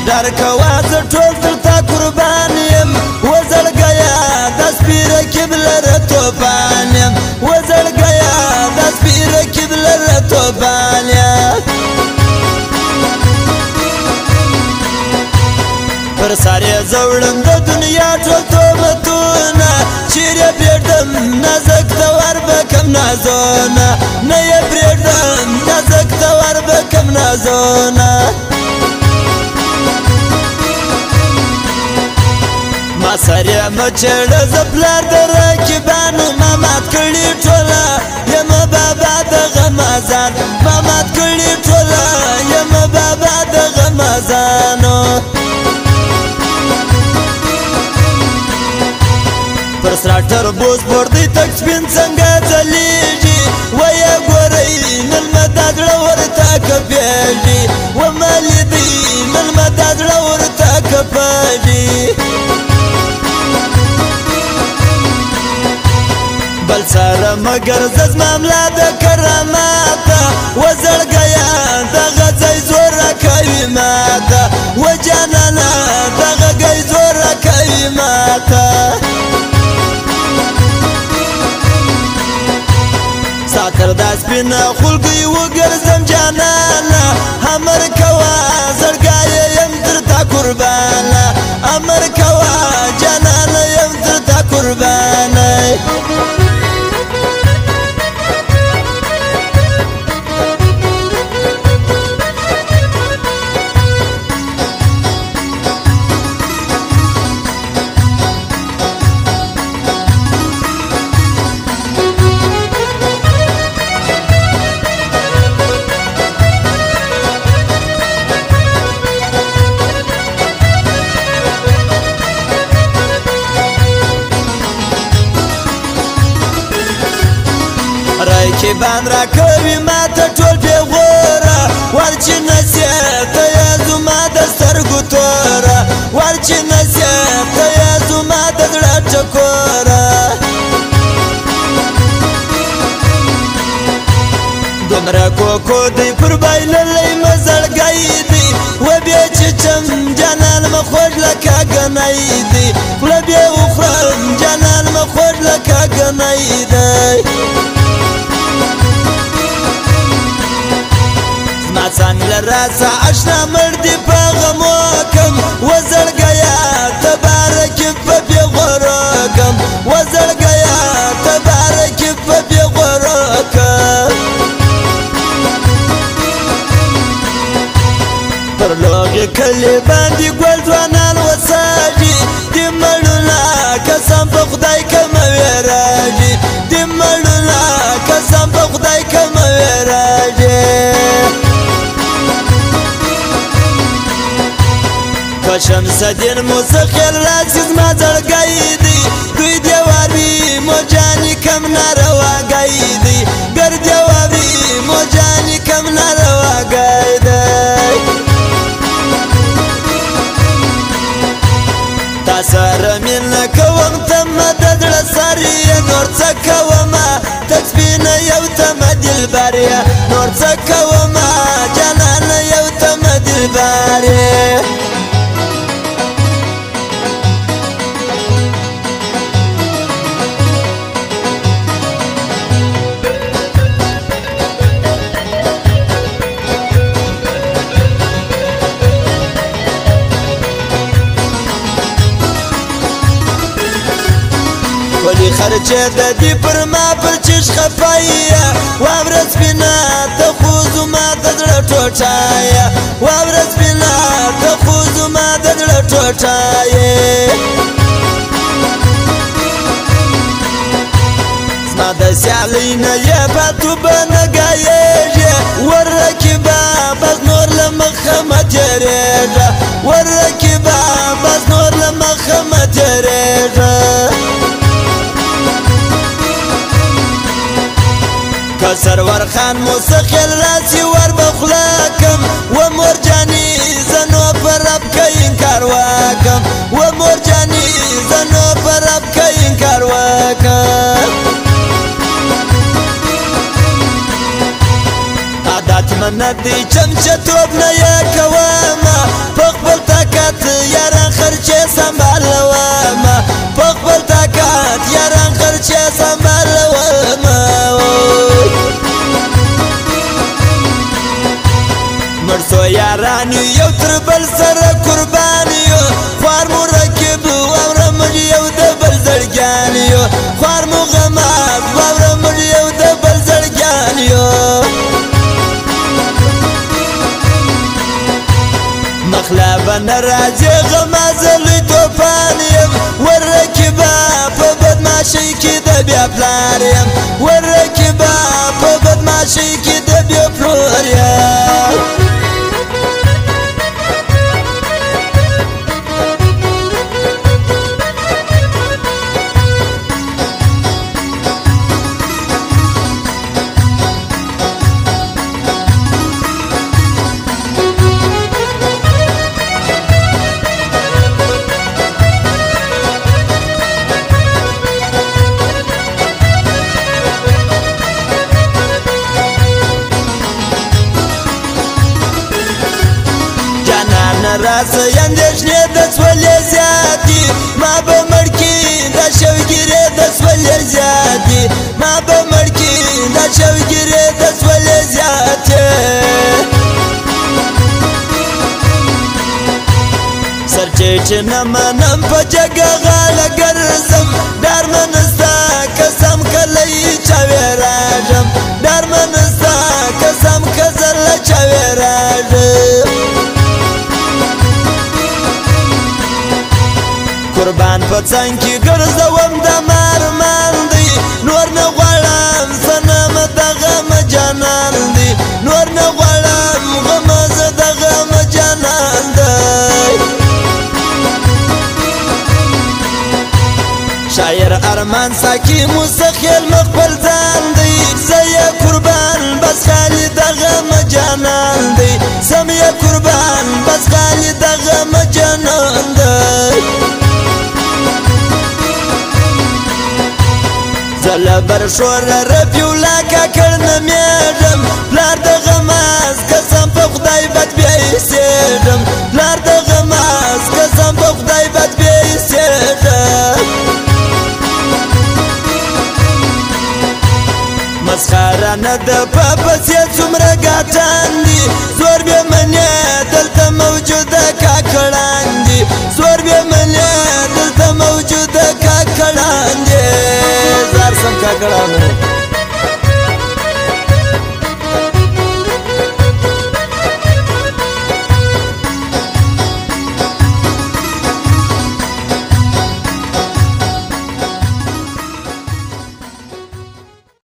ډار کوه زه ټول درته قربان یم وزړګیه د سپي رقیب لره توفان یم وزړګیه د سپي رقیب لره توفان یم پر سر یې زوړم د دنیا ټول تهمتونه چیرې پرېږدم نازک ته وربکم نازونه نه یې پرېږدم نازک ته وربکم نازونه ما سر یې مه چېړه زه پلار د رقیبانو ما مات کړي ټوله یمه بابا د غم ازان ما مات کړي ټوله یمه بابا د غم ازانو پر سره تربوز بوردی تک سپین څنګه ځلیږي ویې ګورئ مېلمه دا زړه ورته کپېږي ومه لیدئ مېلمه دا زړه ورته کپېږي بل سره مګر زه زما ملا د کراماته وزړګیه دغه ځای زور راکوي ماته و جانانه دغه ګی زور راکوي ماته ستا تر دا سپینه خولګۍ وګرځم جانانه امر کوه زړګیه یم درته قربانه امر کوه جانانه یم درته قربانه رقیبان راکوي ماته ټول پېغوره ور چې نصیحته یې زما د سترګو توره ور چې نصیحته یې زما د زړه ټکوره دومره کوکو دی پر بایللی مه زړګی دی و بیا چې چم جانان مه خوږ لکه ګنی دی خوله بیا وخورم جانان مه خوږ لکه ګنی دی زما څنګ له راسه اشنا مړ دي په غمو کم وزړګیه ته بارکي په پېغورو کم وزړګیه ته بارکي په پېغورو کم پر لوغې کلي باندې ګل ځوانان وساږي د مړونه قسم په خدای که مه وېرېږي د مړونه قسم په خدای که مه وېرېږي که شمس الدین موسیقیل راسي زما زړګی دی دوی دې واوري موجاني کم نارواګی دی ګر دې واوري موجاني کم نارواګی دی تا سره مینه کوم ته مه د زړه سر یې نور څه کومه تک سپینه یو ته مه دلبر یې نور څه کومه جانانه یو ته مه دلبر یې ولی خرچه د دې پر ما پر چش خفایه واوره سپینه ته خو زما د زړه ټوټایه واوره سپینه ته خو زما د زړه ټوټایه زما د سیالۍ نه یې پاتوبه نه ګایېږي وررقیبه بس نور له مخه مه تېرېږه وررقیبه بس نور له مخه مه تېرېږه که سرور خان موسیقیل راسي ور بخوله کم و مرجاني زه نو په رب که انکار وکم و مرجاني زه نو په رب که انکار وکم عادت منه دی چمچه توب نه یې کومه په خپل په نه راځي غمازه لوی توفان یم ورکیبه په بدماشۍ کې د بیا پلار یم ورکیبه په بدماشۍ کې د بیا پلور یم راسه اندېښنې د سولې زیاتې ما به مړ کي دا شوګیرې د سولې زیاتې ما به مړ کي دا شوګیرې د سولې زیاتې سرچېچې نه منم په جګه غاړه ګرځم ډارمن ستا قسم کلی چاوې راځم ډارمن ستا قسم که زرله چاوې راځم قربان په څنګ کې ګرځوم د مارمان دی نور نه غواړم صنم د غم جانان دی نور نه غواړم غم زه د غم جانان دی شاعر ارمان ساکي مستخیل مخبل ځان دی زه یې قربان بس خالي د غم جانان دی زم یې قربان بس خالي د غم جانان دی زله بر شور رفیولا کاکړ نه میږم پلار د غماز قسم په خدای بد بیایسېږم پلار د غماز قسم په خدای بد بیایسېږم مسخره نه ده په پسې څومره ګاټان دي زور مې منې دلته موجوده کاکړان